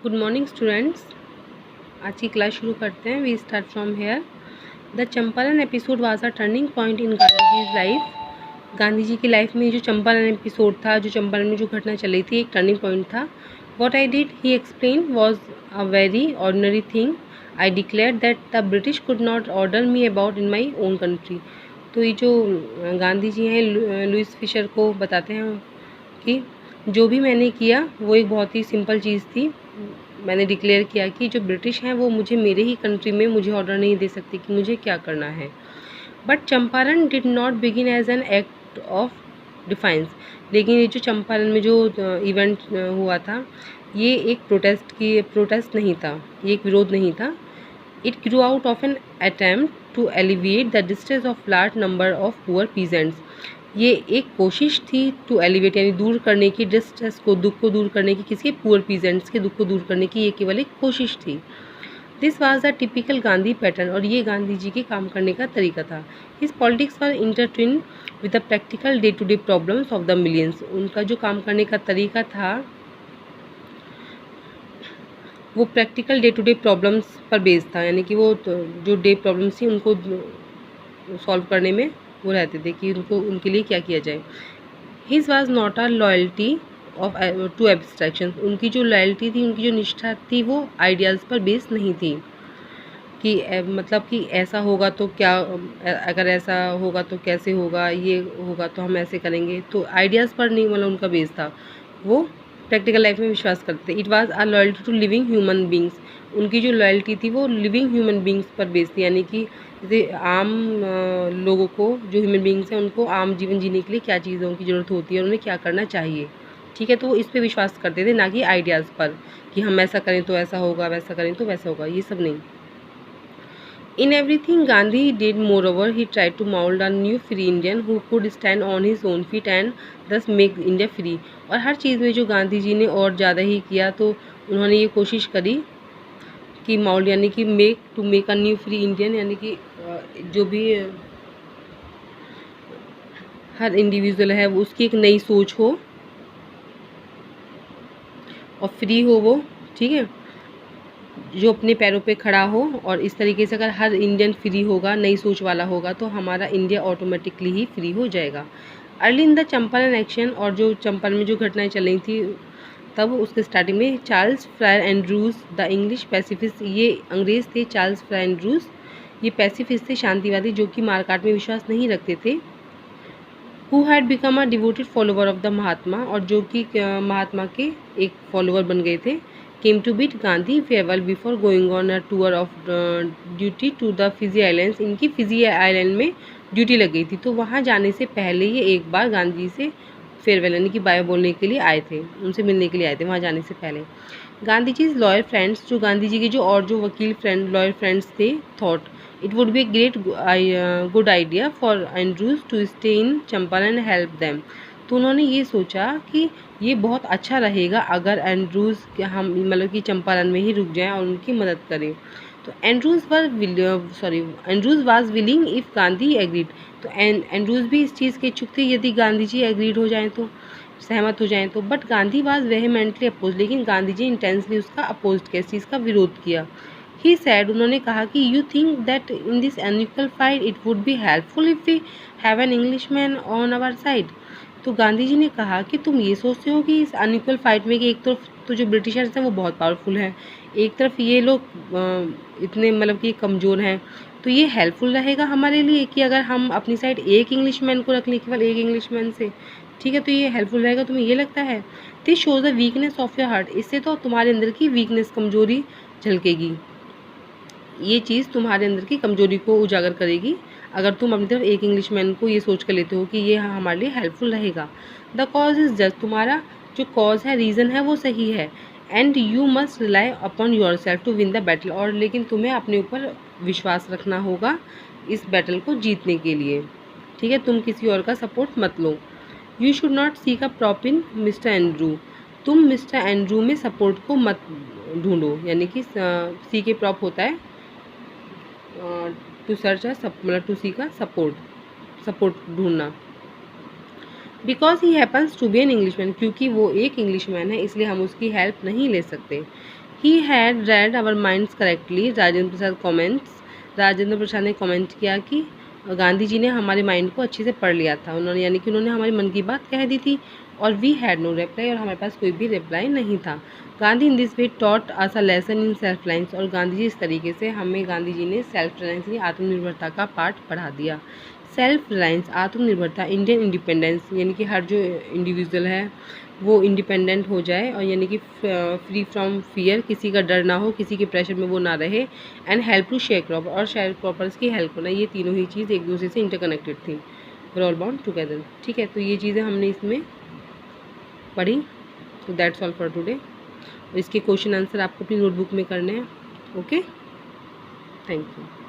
Good morning students. आज की class शुरू करते हैं। We start from here. The Champaran episode was a turning point in Gandhi ji life. Gandhi ji की लाइफ में जो चंपारण एपिसोड था, जो चंपारण में जो घटना चली थी, एक टर्निंग पॉइंट था। What I did he explain was a very ordinary thing. I declare that the British could not order me about in my own country. तो ये जो गांधी जी हैं, लुइस फिशर को बताते हैं कि जो भी मैंने किया वो एक बहुत ही सिंपल चीज़ थी। मैंने डिक्लेयर किया कि जो ब्रिटिश हैं वो मुझे मेरे ही कंट्री में मुझे ऑर्डर नहीं दे सकती कि मुझे क्या करना है। But Champaran did not begin as an act of defiance. लेकिन ये जो चंपारण में जो इवेंट हुआ था, ये एक प्रोटेस्ट नहीं था, ये एक विरोध नहीं था। It grew out of an attempt to alleviate the distress of large number of poor peasants. ये एक कोशिश थी टू एलिवेट, यानी दूर करने की, डिस्ट्रेस को, दुख को दूर करने की, किसी पुअर पीजेंट्स के दुख को दूर करने की ये केवल एक कोशिश थी। This was the typical Gandhi pattern, और ये गांधी जी के काम करने का तरीका था। His politics were intertwine with the practical day to day problems of the millions. उनका जो काम करने का तरीका था वो practical day to day problems पर बेस्ड था, यानी कि वो जो डे प्रॉब्लम्स थी उनको सॉल्व करने में वो रहते थे कि उनको उनके लिए क्या किया जाए। His was not a loyalty of to abstraction. उनकी जो लॉयल्टी थी, उनकी जो निष्ठा थी, वो आइडियाज़ पर बेस्ड नहीं थी कि मतलब कि ऐसा होगा तो क्या, अगर ऐसा होगा तो कैसे होगा, ये होगा तो हम ऐसे करेंगे, तो आइडियाज़ पर नहीं, मतलब उनका बेस था। वो प्रैक्टिकल लाइफ में विश्वास करते थे। It was a loyalty to living human beings. उनकी जो लॉयल्टी थी वो लिविंग ह्यूमन बींग्स पर बेस्ड थी, यानी कि जैसे आम लोगों को, जो ह्यूमन बींग्स हैं, उनको आम जीवन जीने के लिए क्या चीज़ों की ज़रूरत होती है और उन्हें क्या करना चाहिए। ठीक है, तो वो इस पे विश्वास करते थे, ना कि आइडियाज़ पर कि हम ऐसा करें तो ऐसा होगा, वैसा करें तो वैसा होगा, ये सब नहीं। In everything Gandhi did, moreover, he tried to mold a new free Indian who could stand on his own feet and thus make India free। और हर चीज़ में जो गांधी जी ने और ज़्यादा ही किया, तो उन्होंने ये कोशिश करी कि माउल्ड, यानी कि make a new free Indian, यानी कि जो भी हर इंडिविजुअल है वो उसकी एक नई सोच हो और फ्री हो वो, ठीक है, जो अपने पैरों पे खड़ा हो। और इस तरीके से अगर हर इंडियन फ्री होगा, नई सोच वाला होगा, तो हमारा इंडिया ऑटोमेटिकली ही फ्री हो जाएगा। Early in the Champaran action, और जो चंपारण में जो घटनाएं चल रही थी तब उसके स्टार्टिंग में Charles fryer Andrews the English pacifist, ये अंग्रेज़ थे चार्ल्स फ्रायर एंड्रूज, ये पैसिफिस्ट थे, शांतिवादी, जो कि मारकाट में विश्वास नहीं रखते थे। Who had become a devoted follower of the Mahatma, और जो कि महात्मा के एक फॉलोवर बन गए थे। Came to bid Gandhi farewell before going on a tour of duty to the Fiji islands. इनकी फिजी आइलैंड में ड्यूटी लग गई थी, तो वहाँ जाने से पहले ये एक बार गांधी से फेयरवेल, यानी कि बाय बोलने के लिए आए थे, उनसे मिलने के लिए आए थे वहाँ जाने से पहले। गांधी जी लॉयर फ्रेंड्स, जो गांधी जी के जो और जो वकील फ्रेंड, लॉयर फ्रेंड्स थे, thought it would be a great good idea for Andrews to stay in Champaran and help them. तो उन्होंने ये सोचा कि ये बहुत अच्छा रहेगा अगर एंड्रूज के हम, मतलब कि चंपारण में ही रुक जाएं और उनकी मदद करें। तो Andrews was willing if Gandhi agreed. तो एंड्रूज भी इस चीज़ के इच्छुक थे यदि गांधी जी एग्रीड हो जाएं, तो सहमत हो जाएं तो। बट गांधी वाज वेहेमेंटली अपोज, लेकिन गांधी जी इंटेंसली उसका अपोज किया, इस चीज़ का विरोध किया। ही सैड, उन्होंने कहा कि you think that in this unequal fight it would be helpful if we have an English man on our side. तो गांधी जी ने कहा कि तुम ये सोचते हो कि इस अनइक्वल फाइट में कि एक तरफ तो जो ब्रिटिशर्स हैं वो बहुत पावरफुल हैं, एक तरफ ये लोग इतने मतलब कि कमज़ोर हैं, तो ये हेल्पफुल रहेगा हमारे लिए कि अगर हम अपनी साइड एक इंग्लिशमैन को रख लें, केवल एक इंग्लिशमैन से, ठीक है, तो ये हेल्पफुल रहेगा, तुम्हें ये लगता है। This shows the weakness of your heart. इससे तो तुम्हारे अंदर की वीकनेस, कमज़ोरी झलकेगी, ये चीज़ तुम्हारे अंदर की कमज़ोरी को उजागर करेगी अगर तुम अपनी तरफ एक इंग्लिशमैन को ये सोच कर लेते हो कि ये हमारे लिए हेल्पफुल रहेगा। द कॉज इज़ जस्ट, तुम्हारा जो कॉज है, रीज़न है, वो सही है। And you must rely upon your self to win the battle, और लेकिन तुम्हें अपने ऊपर विश्वास रखना होगा इस बैटल को जीतने के लिए, ठीक है, तुम किसी और का सपोर्ट मत लो। You should not seek a prop in Mister Andrew, तुम मिस्टर एंड्रू में सपोर्ट को मत ढूंढो, यानी कि सी के प्रॉप होता है टू सर्च मतलब टू सी का सपोर्ट ढूंढना। Because he happens to be an Englishman, क्योंकि वो एक इंग्लिशमैन है इसलिए हम उसकी हेल्प नहीं ले सकते। He had read our minds correctly, Rajendra Prasad comments. Rajendra Prasad ने कमेंट किया कि गांधी जी ने हमारे माइंड को अच्छे से पढ़ लिया था उन्होंने, यानी कि उन्होंने हमारे मन की बात कह दी थी। और वी हैड नो रिप्लाई, और हमारे पास कोई भी रिप्लाई नहीं था। Gandhi in this way taught us a lesson in self reliance, और गांधी जी इस तरीके से हमें, गांधी जी ने सेल्फ रिलायंस यानी आत्मनिर्भरता का पाठ पढ़ा दिया। सेल्फ रिलायंस आत्मनिर्भरता, इंडियन इंडिपेंडेंस यानी कि हर जो इंडिविजुअल है वो इंडिपेंडेंट हो जाए, और यानी कि फ्री फ्रॉम फियर, किसी का डर ना हो, किसी के प्रेशर में वो ना रहे। And help to sharecropper, और शेयर क्रॉपर्स की हेल्प होना, ये तीनों ही चीज़ एक दूसरे से इंटरकनेक्टेड थी, वर ऑल बॉन्ड टुगेदर। ठीक है, तो ये चीज़ें हमने इसमें पढ़ी। तो दैट्स ऑल फॉर टुडे। इसके क्वेश्चन आंसर आपको अपनी नोटबुक में करने हैं। Okay, thank you.